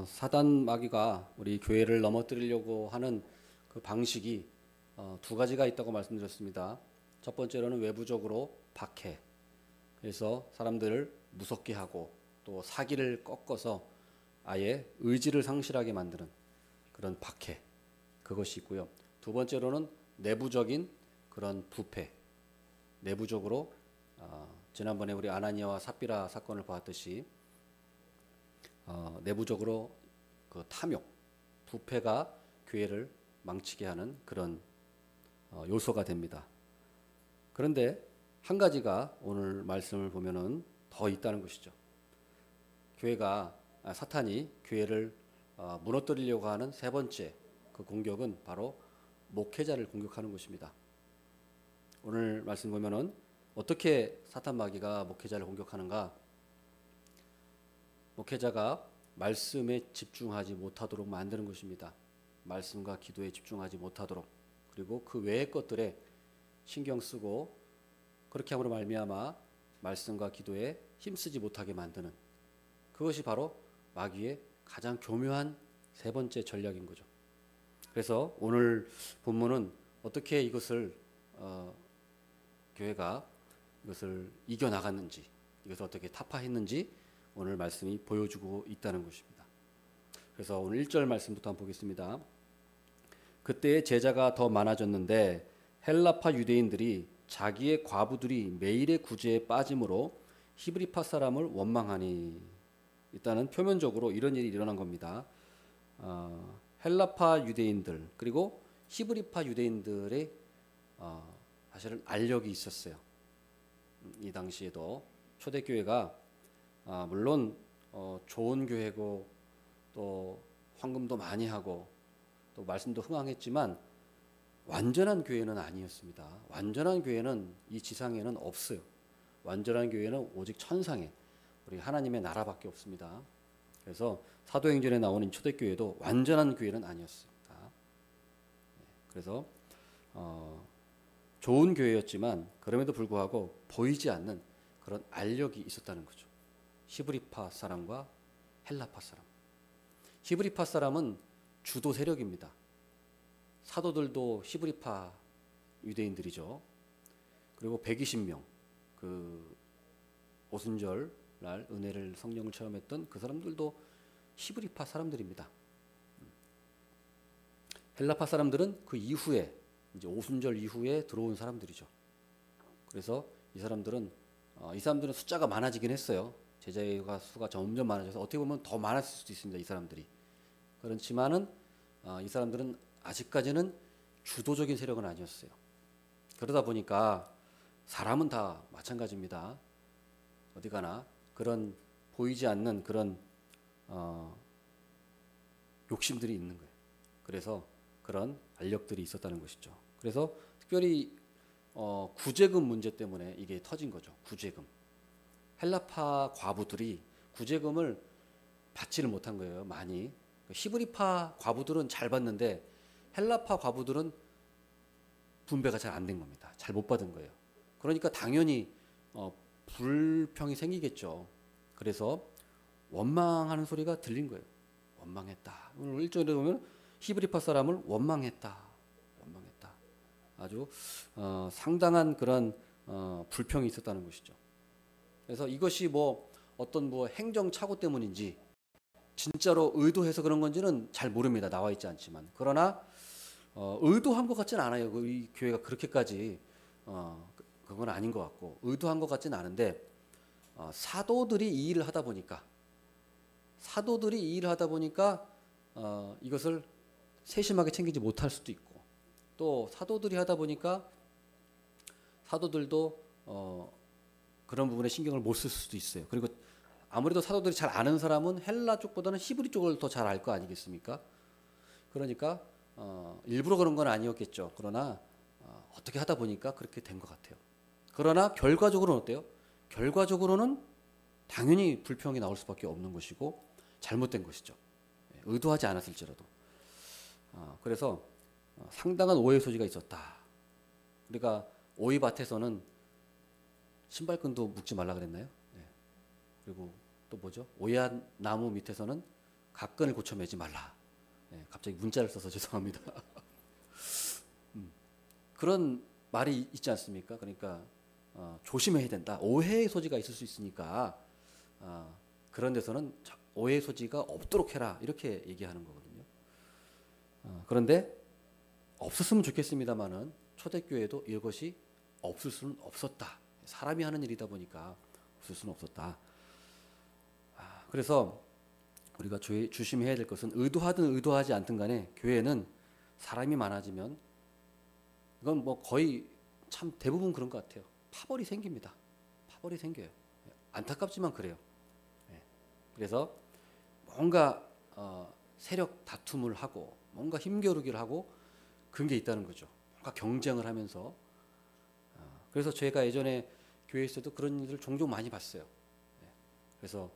사단 마귀가 우리 교회를 넘어뜨리려고 하는 그 방식이 두 가지가 있다고 말씀드렸습니다. 첫 번째로는 외부적으로 박해. 그래서 사람들을 무섭게 하고 또 사기를 꺾어서 아예 의지를 상실하게 만드는 그런 박해. 그것이 있고요. 두 번째로는 내부적인 그런 부패. 내부적으로 지난번에 우리 아나니아와 삽비라 사건을 보았듯이 내부적으로 그 탐욕, 부패가 교회를 망치게 하는 그런 요소가 됩니다. 그런데 한 가지가 오늘 말씀을 보면은 더 있다는 것이죠. 사탄이 교회를 무너뜨리려고 하는 세 번째 그 공격은 바로 목회자를 공격하는 것입니다. 오늘 말씀 보면은 어떻게 사탄 마귀가 목회자를 공격하는가? 목회자가 말씀에 집중하지 못하도록 만드는 것입니다. 말씀과 기도에 집중하지 못하도록, 그리고 그 외의 것들에 신경 쓰고 그렇게 함으로 말미암아 말씀과 기도에 힘쓰지 못하게 만드는, 그것이 바로 마귀의 가장 교묘한 세 번째 전략인 거죠. 그래서 오늘 본문은 어떻게 이것을 교회가 이것을 이겨나갔는지, 이것을 어떻게 타파했는지 오늘 말씀이 보여주고 있다는 것입니다. 그래서 오늘 1절 말씀부터 한번 보겠습니다. 그때의 제자가 더 많아졌는데 헬라파 유대인들이 자기의 과부들이 매일의 구제에 빠짐으로 히브리파 사람을 원망하니, 일단은 표면적으로 이런 일이 일어난 겁니다. 헬라파 유대인들 그리고 히브리파 유대인들의 사실은 알력이 있었어요. 이 당시에도 초대교회가 물론 좋은 교회고 또 헌금도 많이 하고 또 말씀도 흥황했지만 완전한 교회는 아니었습니다. 완전한 교회는 이 지상에는 없어요. 완전한 교회는 오직 천상에 우리 하나님의 나라밖에 없습니다. 그래서 사도행전에 나오는 초대교회도 완전한 교회는 아니었습니다. 그래서 좋은 교회였지만 그럼에도 불구하고 보이지 않는 그런 알력이 있었다는 거죠. 히브리파 사람과 헬라파 사람. 히브리파 사람은 주도 세력입니다. 사도들도 히브리파 유대인들이죠. 그리고 120명 그 오순절 날 은혜를 성령을 체험했던 그 사람들도 히브리파 사람들입니다. 헬라파 사람들은 그 이후에 이제 오순절 이후에 들어온 사람들이죠. 그래서 이 사람들은 숫자가 많아지긴 했어요. 제자가 수가 점점 많아져서 어떻게 보면 더 많았을 수도 있습니다. 이 사람들이. 그렇지만은 이 사람들은 아직까지는 주도적인 세력은 아니었어요. 그러다 보니까 사람은 다 마찬가지입니다. 어디 가나 그런 보이지 않는 그런 욕심들이 있는 거예요. 그래서 그런 알력들이 있었다는 것이죠. 그래서 특별히 구제금 문제 때문에 이게 터진 거죠. 구제금. 헬라파 과부들이 구제금을 받지를 못한 거예요. 많이. 히브리파 과부들은 잘 받는데 헬라파 과부들은 분배가 잘 안 된 겁니다. 잘 못 받은 거예요. 그러니까 당연히 불평이 생기겠죠. 그래서 원망하는 소리가 들린 거예요. 원망했다. 오늘 1절에 보면 히브리파 사람을 원망했다. 원망했다. 아주 상당한 그런 불평이 있었다는 것이죠. 그래서 이것이 어떤 행정착오 때문인지 진짜로 의도해서 그런 건지는 잘 모릅니다. 나와 있지 않지만. 그러나 의도한 것 같지는 않아요. 이 교회가 그렇게까지 그건 아닌 것 같고 의도한 것 같지는 않은데 사도들이 이 일을 하다 보니까 이것을 세심하게 챙기지 못할 수도 있고, 또 사도들이 하다 보니까 사도들도 그런 부분에 신경을 못 쓸 수도 있어요. 그리고 아무래도 사도들이 잘 아는 사람은 헬라 쪽보다는 히브리 쪽을 더 잘 알 거 아니겠습니까? 그러니까 일부러 그런 건 아니었겠죠. 그러나 어떻게 하다 보니까 그렇게 된 것 같아요. 그러나 결과적으로는 어때요? 결과적으로는 당연히 불평이 나올 수밖에 없는 것이고 잘못된 것이죠. 의도하지 않았을지라도. 그래서 상당한 오해 소지가 있었다. 우리가 오이밭에서는 신발끈도 묶지 말라 그랬나요? 그리고 또 뭐죠? 오얏나무 밑에서는 각근을 고쳐 매지 말라. 예, 갑자기 문자를 써서 죄송합니다. 그런 말이 있지 않습니까? 그러니까 조심해야 된다. 오해의 소지가 있을 수 있으니까 그런 데서는 오해의 소지가 없도록 해라. 이렇게 얘기하는 거거든요. 그런데 없었으면 좋겠습니다만은 초대교회도 이것이 없을 수는 없었다. 사람이 하는 일이다 보니까 없을 수는 없었다. 그래서 우리가 조심해야 될 것은 의도하든 의도하지 않든 간에 교회는 사람이 많아지면 이건 뭐 거의 참 대부분 그런 것 같아요. 파벌이 생깁니다. 파벌이 생겨요. 안타깝지만 그래요. 그래서 뭔가 세력 다툼을 하고 뭔가 힘겨루기를 하고 그런 게 있다는 거죠. 뭔가 경쟁을 하면서. 그래서 제가 예전에 교회에서도 그런 일을 종종 많이 봤어요. 그래서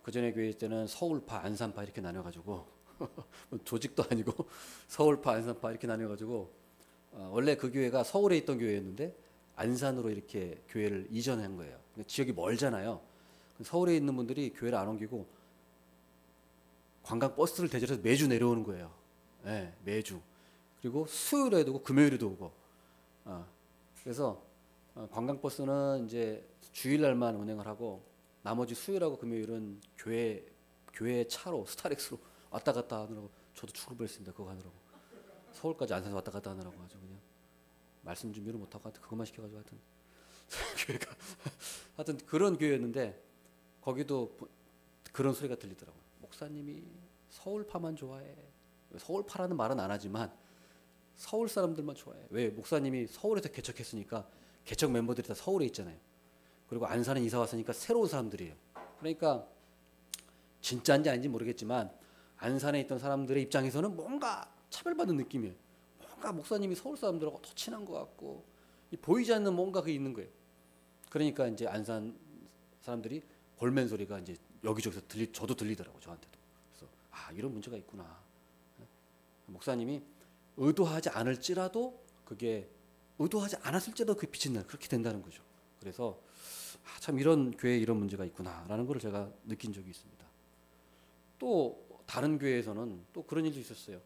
그전에 교회 때는 서울파, 안산파 이렇게 나눠가지고 조직도 아니고 서울파, 안산파 이렇게 나눠가지고 원래 그 교회가 서울에 있던 교회였는데 안산으로 이렇게 교회를 이전한 거예요. 지역이 멀잖아요. 서울에 있는 분들이 교회를 안 옮기고 관광 버스를 대절해서 매주 내려오는 거예요. 네, 매주. 그리고 수요일에도 오고 금요일에도 오고. 그래서 관광 버스는 이제 주일날만 운행을 하고 나머지 수요일하고 금요일은 교회 차로 스타렉스로 왔다 갔다 하느라고 저도 죽을 뻔했습니다. 그거 하느라고 서울까지 안산에서 왔다 갔다 하느라고 아주 그냥 말씀 준비를 못 하고 그것만 시켜가지고 하여튼 교회가 하여튼 그런 교회였는데 거기도 그런 소리가 들리더라고요. 목사님이 서울파만 좋아해. 서울파라는 말은 안 하지만 서울 사람들만 좋아해. 왜? 목사님이 서울에서 개척했으니까 개척 멤버들이 다 서울에 있잖아요. 그리고 안산에 이사 왔으니까 새로운 사람들이에요. 그러니까 진짜인지 아닌지 모르겠지만 안산에 있던 사람들의 입장에서는 뭔가 차별받는 느낌이에요. 뭔가 목사님이 서울 사람들하고 더 친한 것 같고 보이지 않는 뭔가 그게 있는 거예요. 그러니까 이제 안산 사람들이 볼멘 소리가 이제 여기저기서 저도 들리더라고 저한테도. 그래서 이런 문제가 있구나. 목사님이 의도하지 않을지라도 그게 의도하지 않았을지라도 그게 비친다. 그렇게 된다는 거죠. 그래서 참 이런 교회에 이런 문제가 있구나라는 걸 제가 느낀 적이 있습니다. 또 다른 교회에서는 또 그런 일도 있었어요.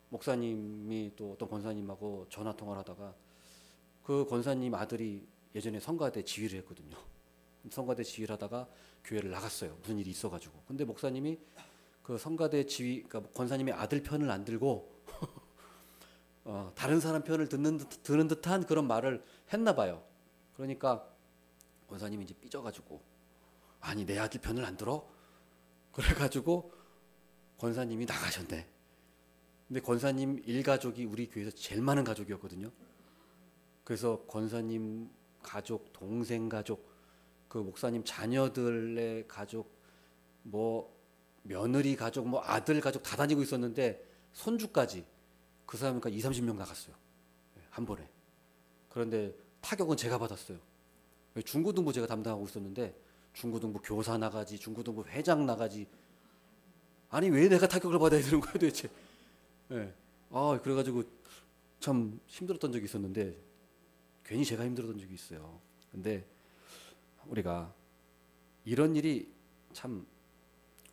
목사님이 또 어떤 권사님하고 전화 통화를 하다가 그 권사님 아들이 예전에 성가대 지휘를 했거든요. 성가대 지휘를 하다가 교회를 나갔어요. 무슨 일이 있어가지고. 근데 목사님이 그 성가대 지휘, 그러니까 권사님의 아들 편을 안 들고 다른 사람 편을 드는 듯한 그런 말을 했나 봐요. 그러니까 권사님이 이제 삐져가지고 아니 내 아들 편을 안 들어? 그래가지고 권사님이 나가셨네. 근데 권사님 일가족이 우리 교회에서 제일 많은 가족이었거든요. 그래서 권사님 가족, 동생 가족, 그 목사님 자녀들의 가족, 뭐 며느리 가족, 뭐 아들 가족 다 다니고 있었는데 손주까지 그 사람이니까 20-30명 나갔어요. 한 번에. 그런데 타격은 제가 받았어요. 중고등부 제가 담당하고 있었는데 중고등부 교사 나가지, 중고등부 회장 나가지. 아니 왜 내가 타격을 받아야 되는 거야 도대체. 네. 그래가지고 참 힘들었던 적이 있었는데 괜히 제가 힘들었던 적이 있어요. 근데 우리가 이런 일이 참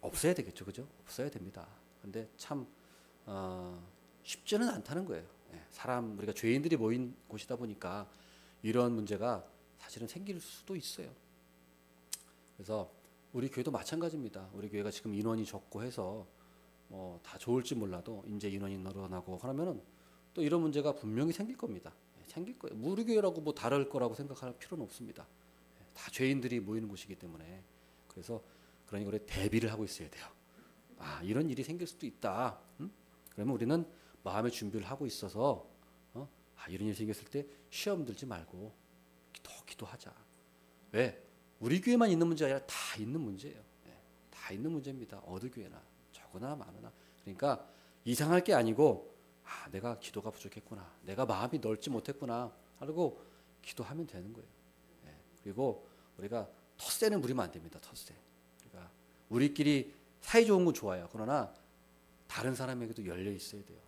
없어야 되겠죠, 그죠? 없어야 됩니다. 근데 참 쉽지는 않다는 거예요. 사람 우리가 죄인들이 모인 곳이다 보니까 이런 문제가 사실은 생길 수도 있어요. 그래서 우리 교회도 마찬가지입니다. 우리 교회가 지금 인원이 적고 해서 뭐 다 좋을지 몰라도 이제 인원이 늘어나고 그러면은 또 이런 문제가 분명히 생길 겁니다. 생길 거예요. 우리 교회라고 뭐 다를 거라고 생각할 필요는 없습니다. 다 죄인들이 모이는 곳이기 때문에. 그래서 그러니 우리 대비를 하고 있어야 돼요. 이런 일이 생길 수도 있다. 그러면 우리는 마음의 준비를 하고 있어서 이런 일이 생겼을 때 시험 들지 말고 기도하자. 왜? 우리 교회만 있는 문제가 아니라 다 있는 문제예요. 다 있는 문제입니다. 어느 교회나 적으나 많으나. 그러니까 이상할 게 아니고 내가 기도가 부족했구나. 내가 마음이 넓지 못했구나. 하고 기도하면 되는 거예요. 그리고 우리가 텃세는 부리면 안 됩니다. 텃세. 그러니까 우리끼리 사이좋은 건 좋아요. 그러나 다른 사람에게도 열려 있어야 돼요.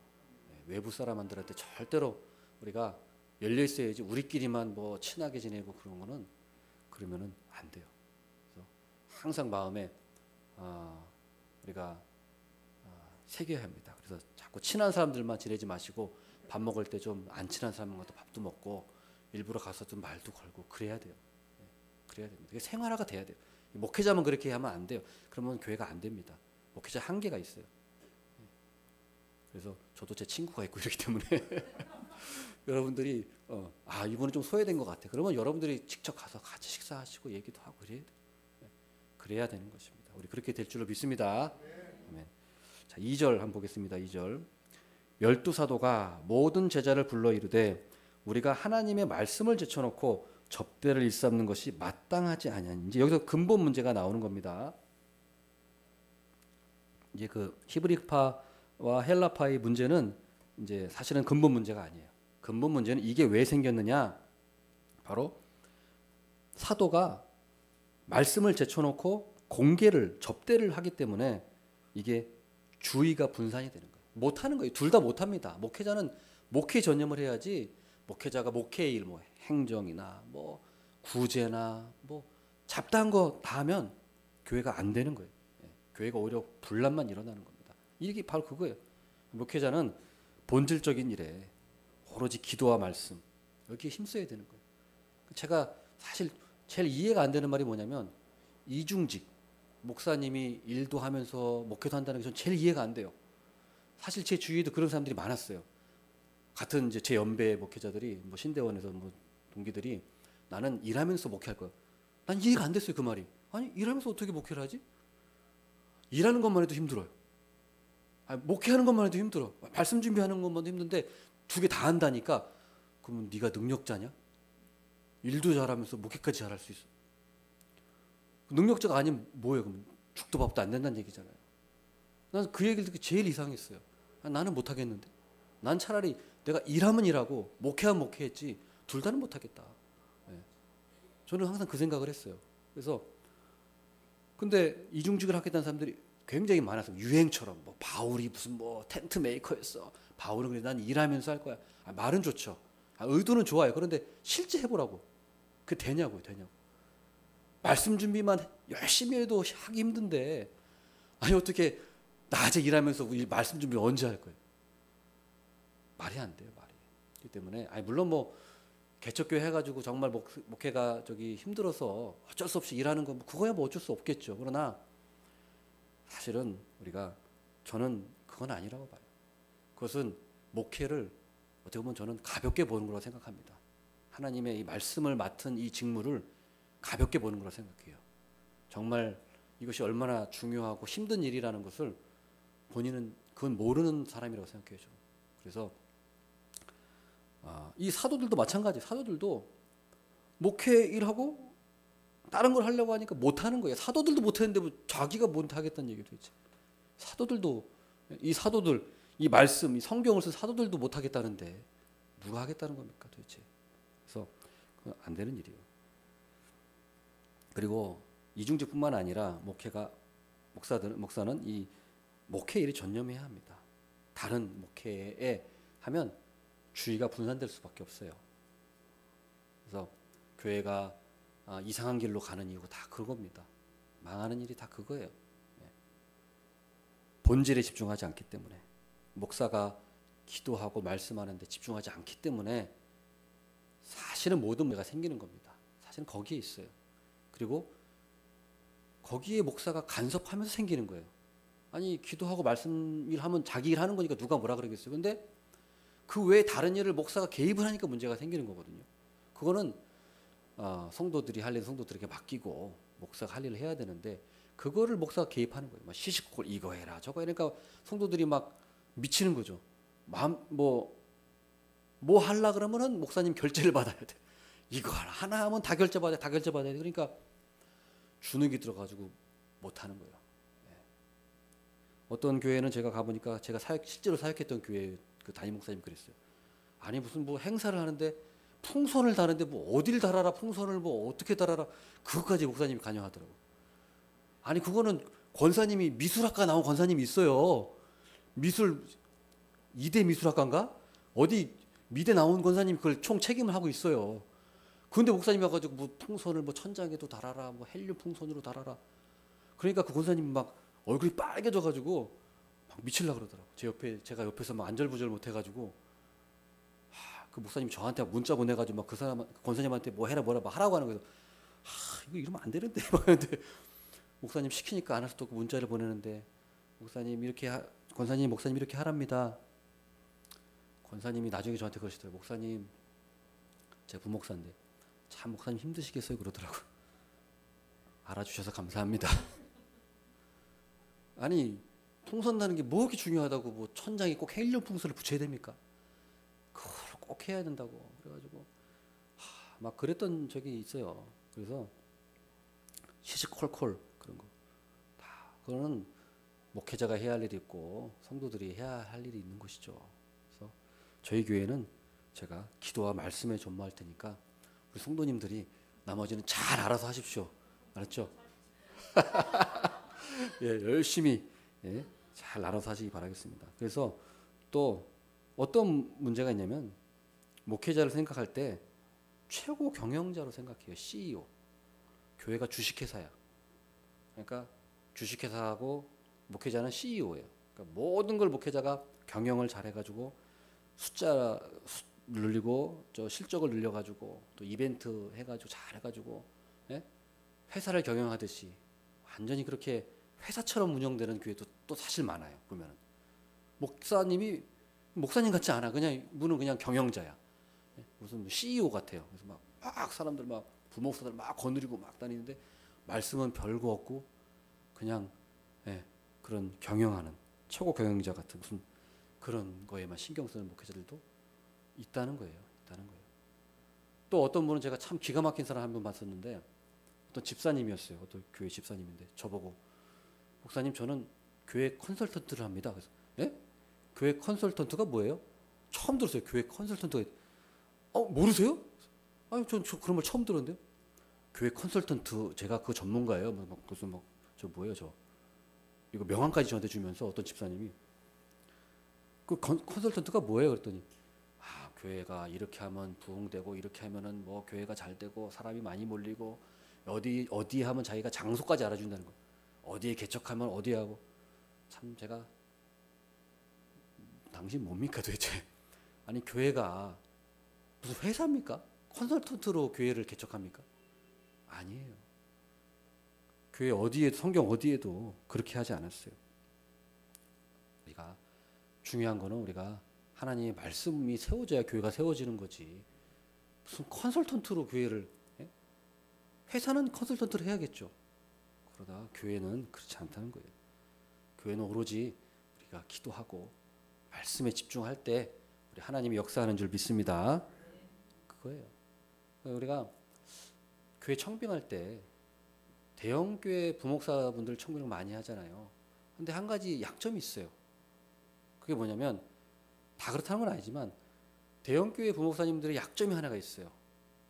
외부 사람들한테 절대로 우리가 열려 있어야지 우리끼리만 뭐 친하게 지내고 그런 거는 그러면은 안 돼요. 그래서 항상 마음에 우리가 새겨야 합니다. 그래서 자꾸 친한 사람들만 지내지 마시고 밥 먹을 때 좀 안 친한 사람과도 밥도 먹고 일부러 가서 좀 말도 걸고 그래야 돼요. 그래야 됩니다. 이게 생활화가 돼야 돼요. 목회자만 그렇게 하면 안 돼요. 그러면 교회가 안 됩니다. 목회자 한계가 있어요. 그래서 저도 제 친구가 있고 이렇기 때문에 여러분들이 이분은 좀 소외된 것 같아. 그러면 여러분들이 직접 가서 같이 식사하시고 얘기도 하고 그래야 돼요. 그래야 되는 것입니다. 우리 그렇게 될 줄로 믿습니다. 아멘. 자, 2절 한번 보겠습니다. 2절. 열두 사도가 모든 제자를 불러 이르되 우리가 하나님의 말씀을 제쳐놓고 접대를 일삼는 것이 마땅하지 아니하니. 이제 여기서 근본 문제가 나오는 겁니다. 이제 그 히브리파와 헬라파의 문제는 이제 사실은 근본 문제가 아니에요. 근본 문제는 이게 왜 생겼느냐? 바로 사도가 말씀을 제쳐놓고 공개를 접대를 하기 때문에 이게 주의가 분산이 되는 거예요. 못하는 거예요. 둘 다 못합니다. 목회자는 목회 전념을 해야지. 목회자가 목회의 일, 뭐 행정이나 뭐 구제나 뭐 잡다한 거 다 하면 교회가 안 되는 거예요. 교회가 오히려 분란만 일어나는 겁니다. 이게 바로 그거예요. 목회자는 본질적인 일에 오로지 기도와 말씀 여기에 힘써야 되는 거예요. 제가 사실 제일 이해가 안 되는 말이 뭐냐면 이중직 목사님이 일도 하면서 목회도 한다는 게 전 제일 이해가 안 돼요. 사실 제 주위에도 그런 사람들이 많았어요. 같은 이제 제 연배 목회자들이 뭐 신대원에서 뭐 동기들이 나는 일하면서 목회할 거야. 난 이해가 안 됐어요 그 말이. 아니 일하면서 어떻게 목회를 하지? 일하는 것만 해도 힘들어요. 목회하는 것만 해도 힘들어. 말씀 준비하는 것만 해도 힘든데 두 개 다 한다니까 그러면 네가 능력자냐? 일도 잘하면서 목회까지 잘할 수 있어. 능력자가 아니면 뭐예요? 그러면 죽도 밥도 안 된다는 얘기잖아요. 난 그 얘기를 듣기 제일 이상했어요. 나는 못하겠는데. 난 차라리 내가 일하면 일하고 목회하면 목회했지 둘 다는 못하겠다. 저는 항상 그 생각을 했어요. 그래서 근데 이중직을 하겠다는 사람들이 굉장히 많아서 유행처럼 뭐 바울이 무슨 뭐 텐트 메이커였어. 바울은 그래 난 일하면서 할 거야. 말은 좋죠. 의도는 좋아요. 그런데 실제 해보라고. 그게 되냐고요. 말씀 준비만 열심히 해도 하기 힘든데 아니 어떻게 낮에 일하면서 말씀 준비 언제 할 거예요? 말이 안 돼요. 말이. 그렇기 때문에 물론 뭐 개척교회 해가지고 정말 목회가 힘들어서 어쩔 수 없이 일하는 거 그거야 뭐 어쩔 수 없겠죠. 그러나 사실은 저는 그건 아니라고 봐요. 그것은 목회를 어떻게 보면 저는 가볍게 보는 거라고 생각합니다. 하나님의 이 말씀을 맡은 이 직무를 가볍게 보는 거라고 생각해요. 정말 이것이 얼마나 중요하고 힘든 일이라는 것을 본인은 그건 모르는 사람이라고 생각해요. 저는. 그래서 이 사도들도 마찬가지. 사도들도 목회 일하고 다른 걸 하려고 하니까 못하는 거예요. 사도들도 못했는데 뭐 자기가 못하겠다는 얘기도 있지. 사도들도 이 말씀, 이 성경을 쓴 사도들도 못하겠다는데 누가 하겠다는 겁니까 도대체. 그래서 그건 안 되는 일이에요. 그리고 이중직뿐만 아니라 목사는 이 목회 일에 전념해야 합니다. 다른 목회에 하면 주의가 분산될 수밖에 없어요. 그래서 교회가 이상한 길로 가는 이유가 다 그겁니다. 망하는 일이 다 그거예요. 본질에 집중하지 않기 때문에 목사가 기도하고 말씀하는데 집중하지 않기 때문에 사실은 모든 문제가 생기는 겁니다. 사실은 거기에 있어요. 그리고 거기에 목사가 간섭하면서 생기는 거예요. 아니 기도하고 말씀 일하면 자기 일하는 거니까 누가 뭐라 그러겠어요. 근데 그 외에 다른 일을 목사가 개입을 하니까 문제가 생기는 거거든요. 그거는 성도들이 할 일은 성도들에게 맡기고 목사가 할 일을 해야 되는데 그거를 목사가 개입하는 거예요. 막 시시콜 이거 해라 저거 해라. 그러니까 성도들이 막 미치는 거죠. 뭐 하려 그러면은 목사님 결제를 받아야 돼. 이거 하나 하면 다 결제받아야 돼. 그러니까 주눅이 들어가지고 못 하는 거예요. 어떤 교회는 제가 가보니까 제가 실제로 사역했던 교회 그 담임 목사님 그랬어요. 아니 무슨 뭐 행사를 하는데 풍선을 다는데 뭐 어딜 달아라 풍선을 뭐 어떻게 달아라 그것까지 목사님이 관여하더라고. 아니 그거는 권사님이 미술학과 나온 권사님이 있어요. 이대 미술학과인가? 어디 미대 나온 권사님이 그걸 총 책임을 하고 있어요. 그런데 목사님이 와가지고 뭐 풍선을 뭐 천장에도 달아라 뭐 헬륨 풍선으로 달아라. 그러니까 그 권사님이 막 얼굴이 빨개져가지고 막 미칠라 그러더라고. 제가 옆에서 막 안절부절 못해가지고 그 목사님 저한테 문자 보내가지고 막 그 사람 권사님한테 뭐 해라 뭐라 막 하라고 하는 거예요. 이거 이러면 안 되는데 막 하는데 목사님 시키니까 안 할 수도 없고 문자를 보내는데 목사님 이렇게 권사님 목사님 이렇게 하랍니다. 권사님이 나중에 저한테 그러시더라고요. 목사님 제가 부목사인데 참 목사님 힘드시겠어요 그러더라고요. 알아주셔서 감사합니다. 아니 풍선 나는 게 뭐 그렇게 중요하다고 뭐 천장에 꼭 헬륨 풍선을 붙여야 됩니까? 그걸 꼭 해야 된다고 그래가지고 막 그랬던 적이 있어요. 그래서 시시콜콜 그런 거 다 그거는 목회자가 해야 할 일이 있고 성도들이 해야 할 일이 있는 것이죠. 그래서 저희 교회는 제가 기도와 말씀에 전무할 테니까 우리 성도님들이 나머지는 잘 알아서 하십시오. 알았죠? 예, 열심히 예, 잘 알아서 하시기 바라겠습니다. 그래서 또 어떤 문제가 있냐면 목회자를 생각할 때 최고 경영자로 생각해요. CEO. 교회가 주식회사야. 그러니까 주식회사하고 목회자는 CEO예요. 그러니까 모든 걸 목회자가 경영을 잘해가지고 숫자 늘리고 저 실적을 늘려가지고 또 이벤트 해가지고 잘해가지고 예? 회사를 경영하듯이 완전히 그렇게 회사처럼 운영되는 교회도 또 사실 많아요. 보면은 목사님이 목사님 같지 않아. 그냥 무는 그냥 경영자야. 예? 무슨 CEO 같아요. 그래서 막 사람들 막 부목사들 막 거느리고 막 다니는데 말씀은 별거 없고 그냥 예, 그런 경영하는 최고 경영자 같은 무슨 그런 거에만 신경 쓰는 목회자들도 있다는 거예요. 또 어떤 분은 제가 참 기가 막힌 사람 한 분 봤었는데 어떤 집사님이었어요. 어떤 교회 집사님인데 저보고 목사님 저는 교회 컨설턴트를 합니다. 그래서 예? 교회 컨설턴트가 뭐예요? 처음 들었어요. 교회 컨설턴트가 모르세요? 아니 전 그런 걸 처음 들었는데요. 교회 컨설턴트 제가 그 전문가예요. 무슨 저 뭐예요 저 이거 명함까지 저한테 주면서 어떤 집사님이 그 컨설턴트가 뭐예요? 그랬더니 교회가 이렇게 하면 부흥되고 이렇게 하면은 뭐 교회가 잘 되고 사람이 많이 몰리고 어디 하면 자기가 장소까지 알아준다는 거. 어디에 개척하면 어디 하고 참 제가 당신 뭡니까 도대체? 아니 교회가 무슨 회사입니까? 컨설턴트로 교회를 개척합니까? 아니에요. 교회 어디에도 성경 어디에도 그렇게 하지 않았어요. 우리가 중요한 거는 우리가 하나님의 말씀이 세워져야 교회가 세워지는 거지. 무슨 컨설턴트로 교회를 회사는 컨설턴트를 해야겠죠. 그러다 교회는 그렇지 않다는 거예요. 교회는 오로지 우리가 기도하고 말씀에 집중할 때 우리 하나님이 역사하는 줄 믿습니다. 그거예요. 우리가 교회 청빙할 때 대형 교회 부목사분들 청빙을 많이 하잖아요. 근데 한 가지 약점이 있어요. 그게 뭐냐면 다 그렇다는 건 아니지만 대형 교회 부목사님들의 약점이 하나가 있어요.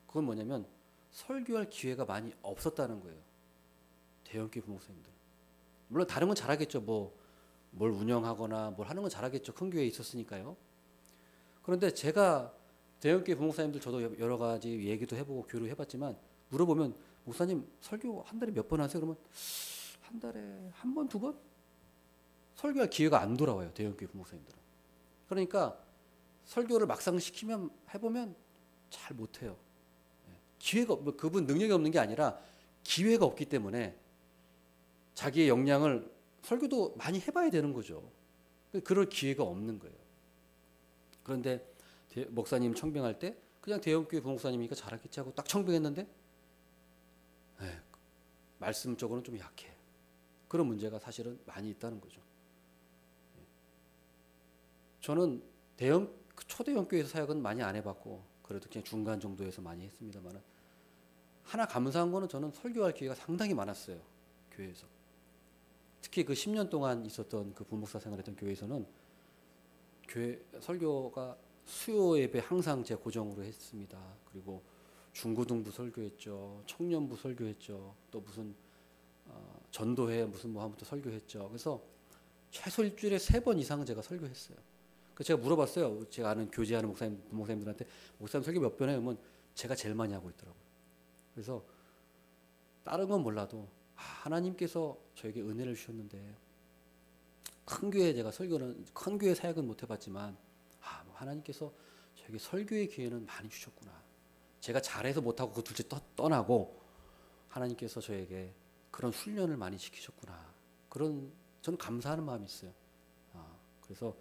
그건 뭐냐면 설교할 기회가 많이 없었다는 거예요. 대형 교회 부목사님들. 물론 다른 건 잘하겠죠. 뭘 운영하거나 뭘 하는 건 잘하겠죠. 큰 교회에 있었으니까요. 그런데 제가 대형 교회 부목사님들 저도 여러 가지 얘기도 해보고 교류를 해봤지만 물어보면 목사님 설교 한 달에 몇 번 하세요? 그러면 한 달에 한 번, 두 번? 설교할 기회가 안 돌아와요. 대형 교회 부목사님들은. 그러니까 설교를 막상 해보면 잘 못해요. 기회가 그분 능력이 없는 게 아니라 기회가 없기 때문에 자기의 역량을 설교도 많이 해봐야 되는 거죠. 그럴 기회가 없는 거예요. 그런데 목사님 청빙할 때 그냥 대형교회 부목사님이니까 잘하겠지 하고 딱 청빙했는데 말씀적으로는 좀 약해. 그런 문제가 사실은 많이 있다는 거죠. 저는 초대형 교회에서 사역은 많이 안 해봤고 그래도 그냥 중간 정도에서 많이 했습니다만 하나 감사한 거는 저는 설교할 기회가 상당히 많았어요. 교회에서. 특히 그 10년 동안 있었던 그 부목사 생활했던 교회에서는 교회 설교가 수요 예배 항상 제가 고정으로 했습니다. 그리고 중고등부 설교했죠. 청년부 설교했죠. 또 무슨 전도회 무슨 뭐 하부터 설교했죠. 그래서 최소 일주일에 3번 이상은 제가 설교했어요. 그 제가 물어봤어요. 제가 아는 교제하는 목사님들한테 목사님 설교 몇 번 해요? 그러면 제가 제일 많이 하고 있더라고요. 그래서 다른 건 몰라도 하나님께서 저에게 은혜를 주셨는데 큰 교회 제가 설교는 큰 교회 사역은 못 해봤지만 뭐 하나님께서 저에게 설교의 기회는 많이 주셨구나. 제가 잘해서 못하고 그 둘째 떠나고 하나님께서 저에게 그런 훈련을 많이 시키셨구나. 그런 저는 감사하는 마음이 있어요. 그래서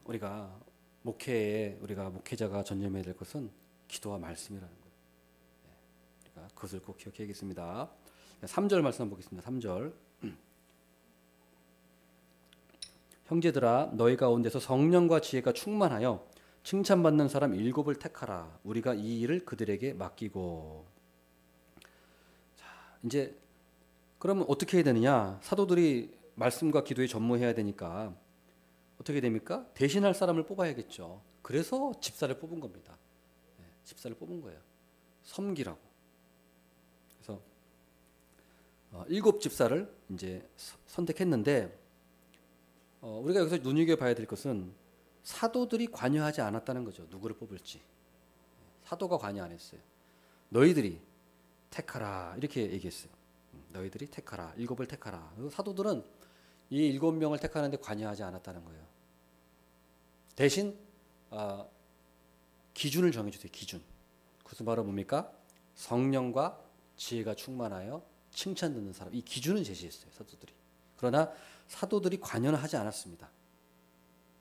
우리가 우리가 목회자가 전념해야 될 것은 기도와 말씀이라는 거예요. 우리가 그것을 꼭 기억해야겠습니다. 3절 말씀 한번 보겠습니다. 3절. 형제들아 너희 가운데서 성령과 지혜가 충만하여 칭찬받는 사람 7을 택하라. 우리가 이 일을 그들에게 맡기고. 자, 이제 그러면 어떻게 해야 되느냐? 사도들이 말씀과 기도에 전무해야 되니까 어떻게 됩니까? 대신할 사람을 뽑아야겠죠. 그래서 집사를 뽑은 겁니다. 집사를 뽑은 거예요. 섬기라고. 그래서 7 집사를 이제 선택했는데 우리가 여기서 눈여겨봐야 될 것은 사도들이 관여하지 않았다는 거죠. 누구를 뽑을지. 사도가 관여 안 했어요. 너희들이 택하라 이렇게 얘기했어요. 너희들이 택하라. 7을 택하라. 그리고 사도들은 이 7명을 택하는데 관여하지 않았다는 거예요. 대신 기준을 정해주세요. 기준. 그것은 바로 뭡니까? 성령과 지혜가 충만하여 칭찬 듣는 사람. 이 기준을 제시했어요. 사도들이. 그러나 사도들이 관여는 하지 않았습니다.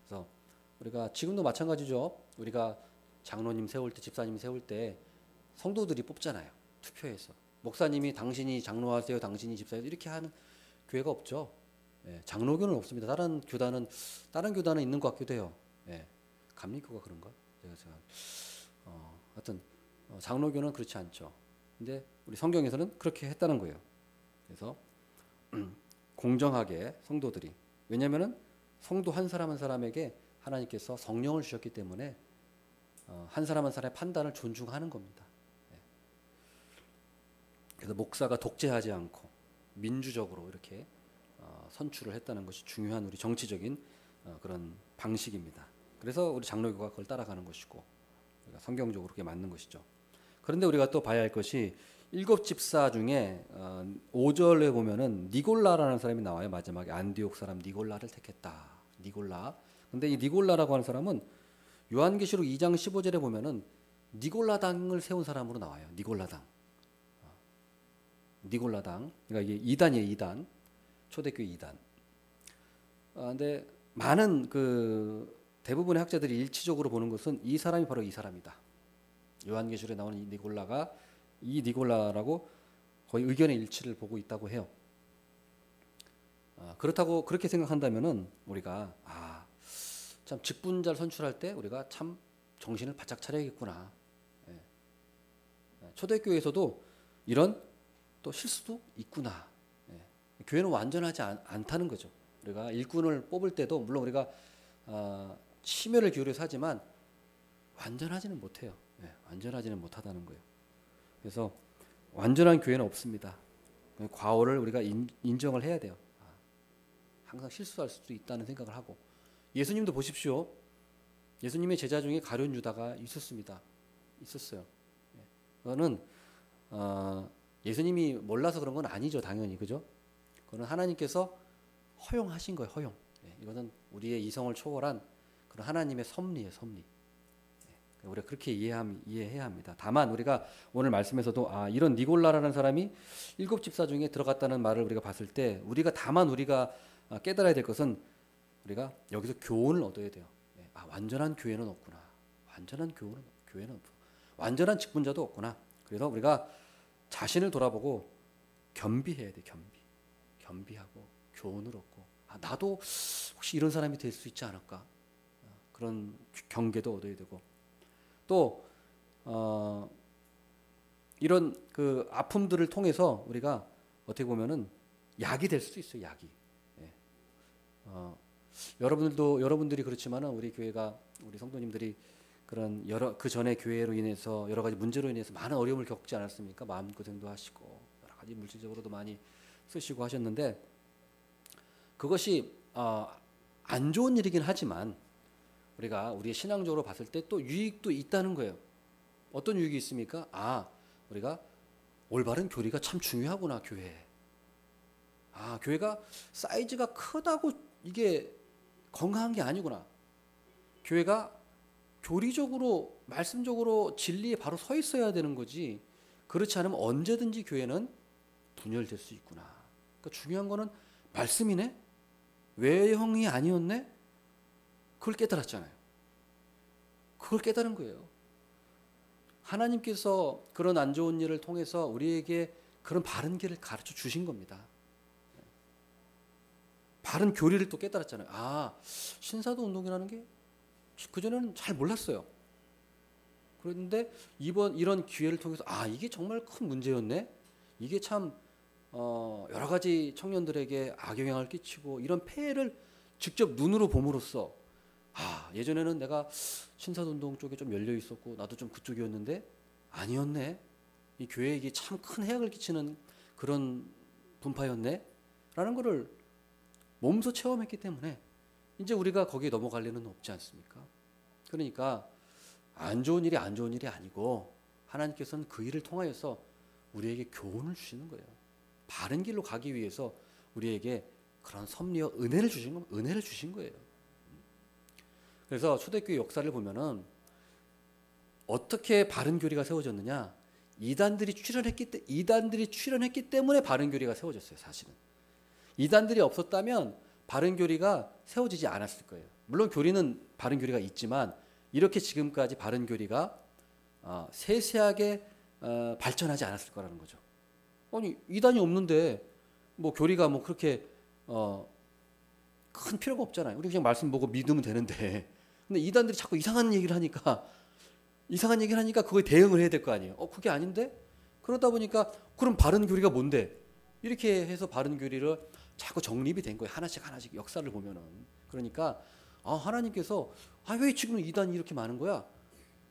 그래서 우리가 지금도 마찬가지죠. 우리가 장로님 세울 때, 집사님 세울 때 성도들이 뽑잖아요. 투표해서. 목사님이 당신이 장로하세요, 당신이 집사하세요 이렇게 하는 교회가 없죠. 장로교는 없습니다. 다른 교단은 있는 것 같기도 해요. 감리교가 그런가? 제가 하여튼 장로교는 그렇지 않죠. 근데 우리 성경에서는 그렇게 했다는 거예요. 그래서 공정하게 성도들이, 왜냐하면은 성도 한 사람 한 사람에게 하나님께서 성령을 주셨기 때문에 한 사람 한 사람의 판단을 존중하는 겁니다. 그래서 목사가 독재하지 않고 민주적으로 이렇게 선출을 했다는 것이 중요한 우리 정치적인 그런 방식입니다. 그래서 우리 장로교가 그걸 따라가는 것이고 우리가 성경적으로 그게 맞는 것이죠. 그런데 우리가 또 봐야 할 것이 7 집사 중에 5절에 보면은 니골라라는 사람이 나와요. 마지막에 안디옥 사람 니골라를 택했다. 니골라. 근데 이 니골라라고 하는 사람은 요한계시록 2장 15절에 보면은 니골라당을 세운 사람으로 나와요. 니골라당. 니골라당. 그러니까 이게 2단이에요. 2단. 초대교회 2단. 근데 많은 대부분의 학자들이 일치적으로 보는 것은 이 사람이 바로 이 사람이다. 요한계시록에 나오는 이 니골라가 이 니골라라고 거의 의견의 일치를 보고 있다고 해요. 그렇다고 그렇게 생각한다면은 우리가 참 직분자를 선출할 때 우리가 참 정신을 바짝 차려야겠구나. 초대교회에서도 이런 또 실수도 있구나. 교회는 완전하지 않다는 거죠. 우리가 일꾼을 뽑을 때도 물론 우리가 심혈을 기울여서 하지만 완전하지는 못해요. 완전하지는 못하다는 거예요. 그래서 완전한 교회는 없습니다. 과오를 우리가 인정을 해야 돼요. 항상 실수할 수도 있다는 생각을 하고. 예수님도 보십시오. 예수님의 제자 중에 가룟 유다가 있었습니다. 있었어요. 그거는 예수님이 몰라서 그런 건 아니죠. 당연히. 그죠? 그거는 하나님께서 허용하신 거예요. 허용. 이거는 우리의 이성을 초월한 그런 하나님의 섭리예요. 섭리. 우리가 그렇게 이해해야 합니다. 다만 우리가 오늘 말씀에서도 이런 니골라라는 사람이 7 집사 중에 들어갔다는 말을 우리가 봤을 때 우리가 깨달아야 될 것은 우리가 여기서 교훈을 얻어야 돼요. 완전한 교회는 없구나. 완전한 교회는 없구나. 완전한 직분자도 없구나. 그래서 우리가 자신을 돌아보고 겸비해야 돼. 겸비하고 교훈을 얻고 나도 혹시 이런 사람이 될 수 있지 않을까. 그런 경계도 얻어야 되고 또 이런 아픔들을 통해서 우리가 어떻게 보면은 약이 될 수도 있어요. 약이. 여러분들이 그렇지만은 우리 교회가 우리 성도님들이 그런 그 전에 교회로 인해서 여러 가지 문제로 인해서 많은 어려움을 겪지 않았습니까? 마음 고생도 하시고 여러 가지 물질적으로도 많이 쓰시고 하셨는데 그것이 안 좋은 일이긴 하지만 우리가 우리의 신앙적으로 봤을 때 또 유익도 있다는 거예요. 어떤 유익이 있습니까? 우리가 올바른 교리가 참 중요하구나, 교회에. 아, 교회가 사이즈가 크다고 이게 건강한 게 아니구나. 교회가 교리적으로 말씀적으로 진리에 바로 서 있어야 되는 거지. 그렇지 않으면 언제든지 교회는 분열될 수 있구나. 그러니까 중요한 거는 말씀이네. 외형이 아니었네. 그걸 깨달았잖아요. 그걸 깨달은 거예요. 하나님께서 그런 안 좋은 일을 통해서 우리에게 그런 바른 길을 가르쳐 주신 겁니다. 바른 교리를 또 깨달았잖아요. 아, 신사도 운동이라는 게 그전에는 잘 몰랐어요. 그런데 이런 기회를 통해서 아, 이게 정말 큰 문제였네. 이게 참 여러 가지 청년들에게 악영향을 끼치고 이런 폐해를 직접 눈으로 봄으로써 아, 예전에는 내가 신사운동 쪽에 좀 열려 있었고 나도 좀 그쪽이었는데 아니었네. 이 교회에게 참 큰 해악을 끼치는 그런 분파였네. 라는 거를 몸소 체험했기 때문에 이제 우리가 거기에 넘어갈 일은 없지 않습니까? 그러니까 안 좋은 일이 안 좋은 일이 아니고 하나님께서는 그 일을 통하여서 우리에게 교훈을 주시는 거예요. 바른 길로 가기 위해서 우리에게 그런 섭리와 은혜를 주신 거예요. 그래서 초대교회 역사를 보면은 어떻게 바른 교리가 세워졌느냐? 이단들이 출현했기 때문에 바른 교리가 세워졌어요. 사실은 이단들이 없었다면 바른 교리가 세워지지 않았을 거예요. 물론 교리는 바른 교리가 있지만 이렇게 지금까지 바른 교리가 세세하게 발전하지 않았을 거라는 거죠. 아니, 이단이 없는데 뭐 교리가 뭐 그렇게 큰 필요가 없잖아요. 우리 그냥 말씀 보고 믿으면 되는데. 근데 이단들이 자꾸 이상한 얘기를 하니까 그거에 대응을 해야 될 거 아니에요. 그게 아닌데? 그러다 보니까 그럼 바른 교리가 뭔데? 이렇게 해서 바른 교리를 자꾸 정립이 된 거예요. 하나씩 역사를 보면은. 그러니까 하나님께서 왜 지금 이단이 이렇게 많은 거야?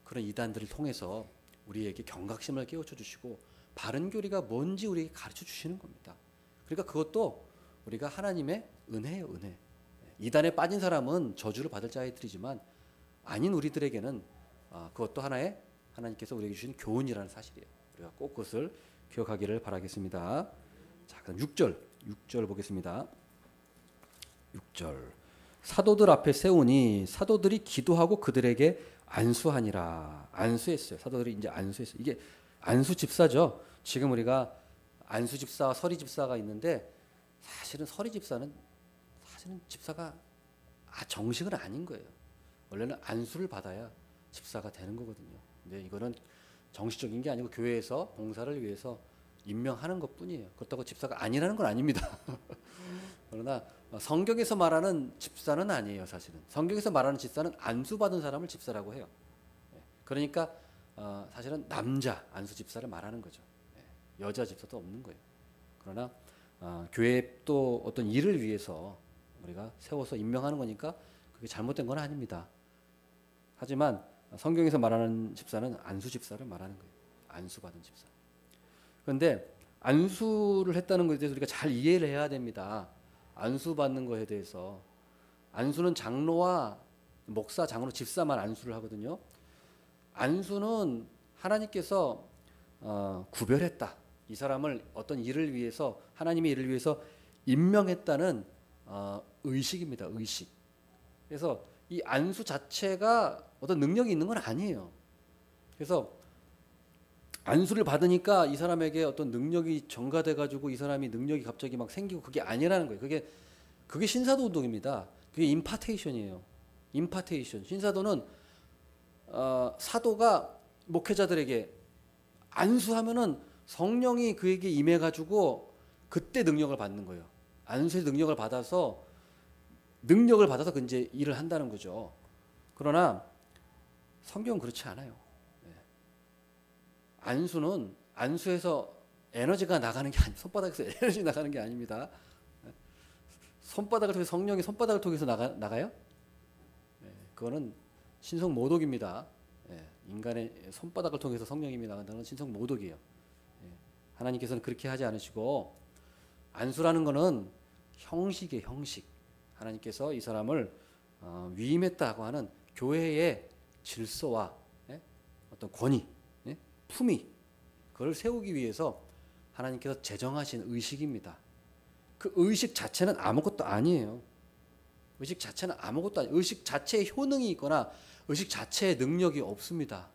그런 이단들을 통해서 우리에게 경각심을 깨우쳐 주시고 바른 교리가 뭔지 우리에게 가르쳐 주시는 겁니다. 그러니까 그것도 우리가 하나님의 은혜예요. 은혜. 이단에 빠진 사람은 저주를 받을 자들이지만 아닌 우리들에게는 그것도 하나의 하나님께서 우리에게 주신 교훈이라는 사실이에요. 우리가 꼭 그것을 기억하기를 바라겠습니다. 자, 그럼 6절 보겠습니다. 6절. 사도들 앞에 세우니 사도들이 기도하고 그들에게 안수하니라. 안수했어요. 사도들이 이제 안수했어요. 이게 안수 집사죠. 지금 우리가 안수 집사와 서리 집사가 있는데 사실은 서리 집사는 집사가 정식은 아닌 거예요. 원래는 안수를 받아야 집사가 되는 거거든요. 근데 이거는 정식적인 게 아니고 교회에서 봉사를 위해서 임명하는 것뿐이에요. 그렇다고 집사가 아니라는 건 아닙니다. 그러나 성경에서 말하는 집사는 아니에요. 사실은 성경에서 말하는 집사는 안수받은 사람을 집사라고 해요. 그러니까 사실은 남자 안수 집사를 말하는 거죠. 여자 집사도 없는 거예요. 그러나 교회 또 어떤 일을 위해서 우리가 세워서 임명하는 거니까 그게 잘못된 건 아닙니다. 하지만 성경에서 말하는 집사는 안수 집사를 말하는 거예요. 안수받은 집사. 그런데 안수를 했다는 것에 대해서 우리가 잘 이해를 해야 됩니다. 안수받는 것에 대해서. 안수는 장로와 목사, 장로, 집사만 안수를 하거든요. 안수는 하나님께서 구별했다. 이 사람을 어떤 일을 위해서, 하나님의 일을 위해서 임명했다는 의식입니다. 의식. 그래서 이 안수 자체가 어떤 능력이 있는 건 아니에요. 그래서 안수를 받으니까 이 사람에게 어떤 능력이 전가돼 가지고 이 사람이 능력이 갑자기 막 생기고 그게 아니라는 거예요. 그게 신사도 운동입니다. 그게 임파테이션이에요. 임파테이션. 신사도는 사도가 목회자들에게 안수하면은 성령이 그에게 임해 가지고 그때 능력을 받는 거예요. 안수의 능력을 받아서 그 이제 일을 한다는 거죠. 그러나 성경은 그렇지 않아요. 안수는 안수에서 에너지가 나가는 게 아니, 손바닥에서 에너지 나가는 게 아닙니다. 손바닥을 통해서 성령이 손바닥을 통해서 나가요? 그거는 신성 모독입니다. 인간의 손바닥을 통해서 성령님이 나간다는 건 신성 모독이에요. 하나님께서는 그렇게 하지 않으시고 안수라는 거는 형식이에요. 형식. 하나님께서 이 사람을 위임했다고 하는 교회의 질서와 어떤 권위, 품위, 그걸 세우기 위해서 하나님께서 제정하신 의식입니다. 그 의식 자체는 아무것도 아니에요. 의식 자체는 아무것도 아니에요. 의식 자체에 효능이 있거나 의식 자체에 능력이 없습니다.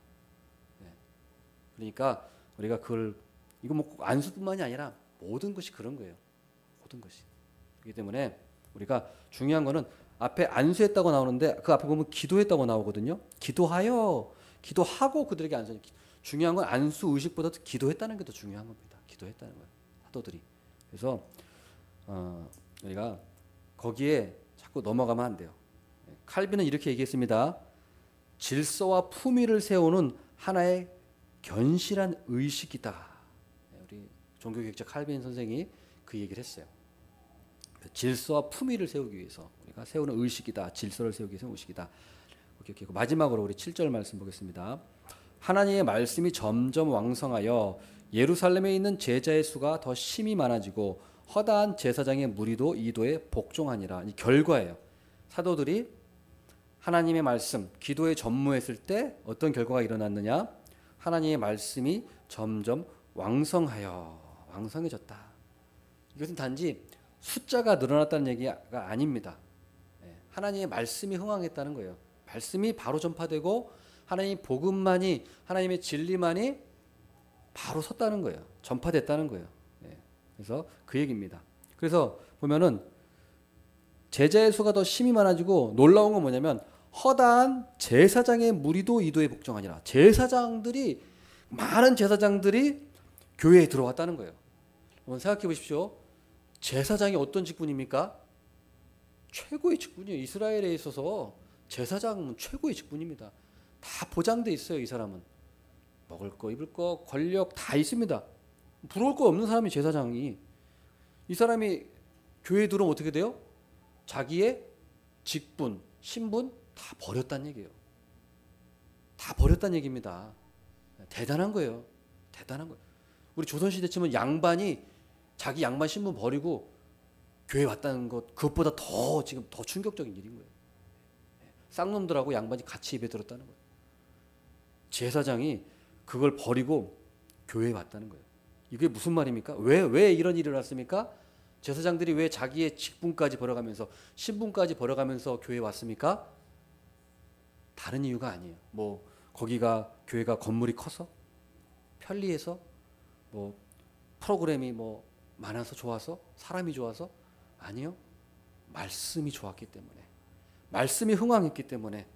그러니까 우리가 그걸 이거 뭐 꼭 안수뿐만이 아니라 모든 것이 그런 거예요. 모든 것이. 그렇기 때문에 우리가 중요한 거는 앞에 안수했다고 나오는데 그 앞에 보면 기도했다고 나오거든요. 기도하고 그들에게 안수. 중요한 건 안수 의식보다 기도했다는 게 더 중요한 겁니다. 기도했다는 거예요. 사도들이. 그래서 우리가 거기에 자꾸 넘어가면 안 돼요. 칼빈은 이렇게 얘기했습니다. 질서와 품위를 세우는 하나의 견실한 의식이다. 우리 종교개혁자 칼빈 선생이 그 얘기를 했어요. 질서와 품위를 세우기 위해서 우리가 세우는 의식이다. 질서를 세우기 위해서 의식이다. 마지막으로 우리 7절 말씀 보겠습니다. 하나님의 말씀이 점점 왕성하여 예루살렘에 있는 제자의 수가 더 심히 많아지고 허다한 제사장의 무리도 이도에 복종하니라. 이 결과예요. 사도들이 하나님의 말씀, 기도에 전무했을 때 어떤 결과가 일어났느냐? 하나님의 말씀이 점점 왕성해졌다. 이것은 단지 숫자가 늘어났다는 얘기가 아닙니다. 하나님의 말씀이 흥황했다는 거예요. 말씀이 바로 전파되고 하나님의 복음만이, 하나님의 진리만이 바로 섰다는 거예요. 전파됐다는 거예요. 그래서 그 얘기입니다. 그래서 보면은 제자의 수가 더 심히 많아지고 놀라운 건 뭐냐면 허다한 제사장의 무리도 이도에 복종하니라. 많은 제사장들이 교회에 들어왔다는 거예요. 한번 생각해 보십시오. 제사장이 어떤 직분입니까? 최고의 직분이에요. 이스라엘에 있어서 제사장은 최고의 직분입니다. 다 보장돼 있어요. 이 사람은 먹을 거, 입을 거, 권력 다 있습니다. 부러울 거 없는 사람이 제사장이. 이 사람이 교회에 들어오면 어떻게 돼요? 자기의 직분, 신분 다 버렸다는 얘기예요. 다 버렸다는 얘기입니다. 대단한 거예요. 대단한 거예요. 우리 조선시대 치면 양반이 자기 양반 신분 버리고 교회 왔다는 것, 그것보다 지금 더 충격적인 일인 거예요. 쌍놈들하고 양반이 같이 입에 들었다는 거예요. 제사장이 그걸 버리고 교회에 왔다는 거예요. 이게 무슨 말입니까? 왜 이런 일이 일어났습니까? 제사장들이 왜 자기의 직분까지 버려가면서 신분까지 버려가면서 교회에 왔습니까? 다른 이유가 아니에요. 뭐 거기가 교회가 건물이 커서 편리해서 뭐 프로그램이 뭐 많아서 좋아서 사람이 좋아서 아니요. 말씀이 좋았기 때문에 말씀이 흥황했기 때문에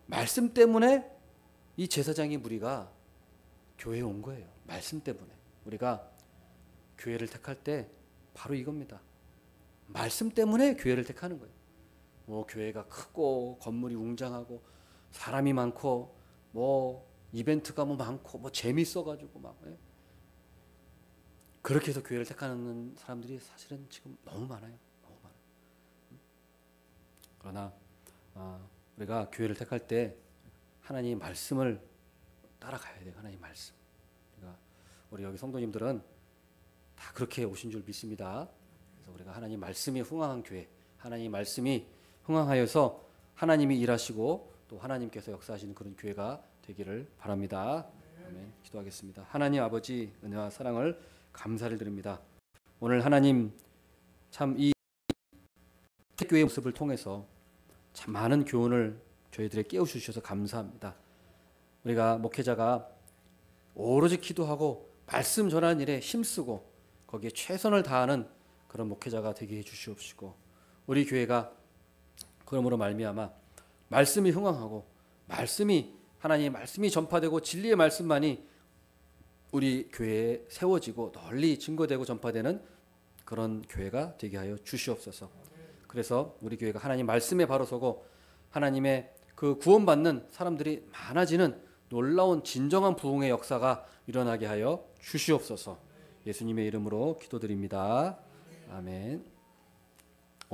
말씀 때문에 이 제사장의 무리가 교회에 온 거예요. 말씀 때문에. 우리가 교회를 택할 때 바로 이겁니다. 말씀 때문에 교회를 택하는 거예요. 뭐 교회가 크고 건물이 웅장하고 사람이 많고 뭐 이벤트가 뭐 많고 뭐 재밌어가지고 막 그렇게 해서 교회를 택하는 사람들이 사실은 지금 너무 많아요. 너무 많아요. 그러나 우리가 교회를 택할 때 하나님의 말씀을 따라가야 돼요. 하나님의 말씀. 그러니까 우리 여기 성도님들은 다 그렇게 오신 줄 믿습니다. 그래서 우리가 하나님 말씀이 흥황한 교회, 하나님 말씀이 흥황하여서 하나님이 일하시고 또 하나님께서 역사하시는 그런 교회가 되기를 바랍니다. 아멘. 기도하겠습니다. 하나님 아버지 은혜와 사랑을 감사를 드립니다. 오늘 하나님 참 이 교회의 모습을 통해서 참 많은 교훈을 저희들에게 깨우쳐주셔서 감사합니다. 우리가 목회자가 오로지 기도하고 말씀 전하는 일에 힘쓰고 거기에 최선을 다하는 그런 목회자가 되게 해주시옵시고 우리 교회가 그러므로 말미암아 말씀이 흥황하고 하나님의 말씀이 전파되고 진리의 말씀만이 우리 교회에 세워지고 널리 증거되고 전파되는 그런 교회가 되게 하여 주시옵소서. 그래서 우리 교회가 하나님 말씀에 바로 서고 하나님의 그 구원받는 사람들이 많아지는 놀라운 진정한 부흥의 역사가 일어나게 하여 주시옵소서. 예수님의 이름으로 기도드립니다. 아멘.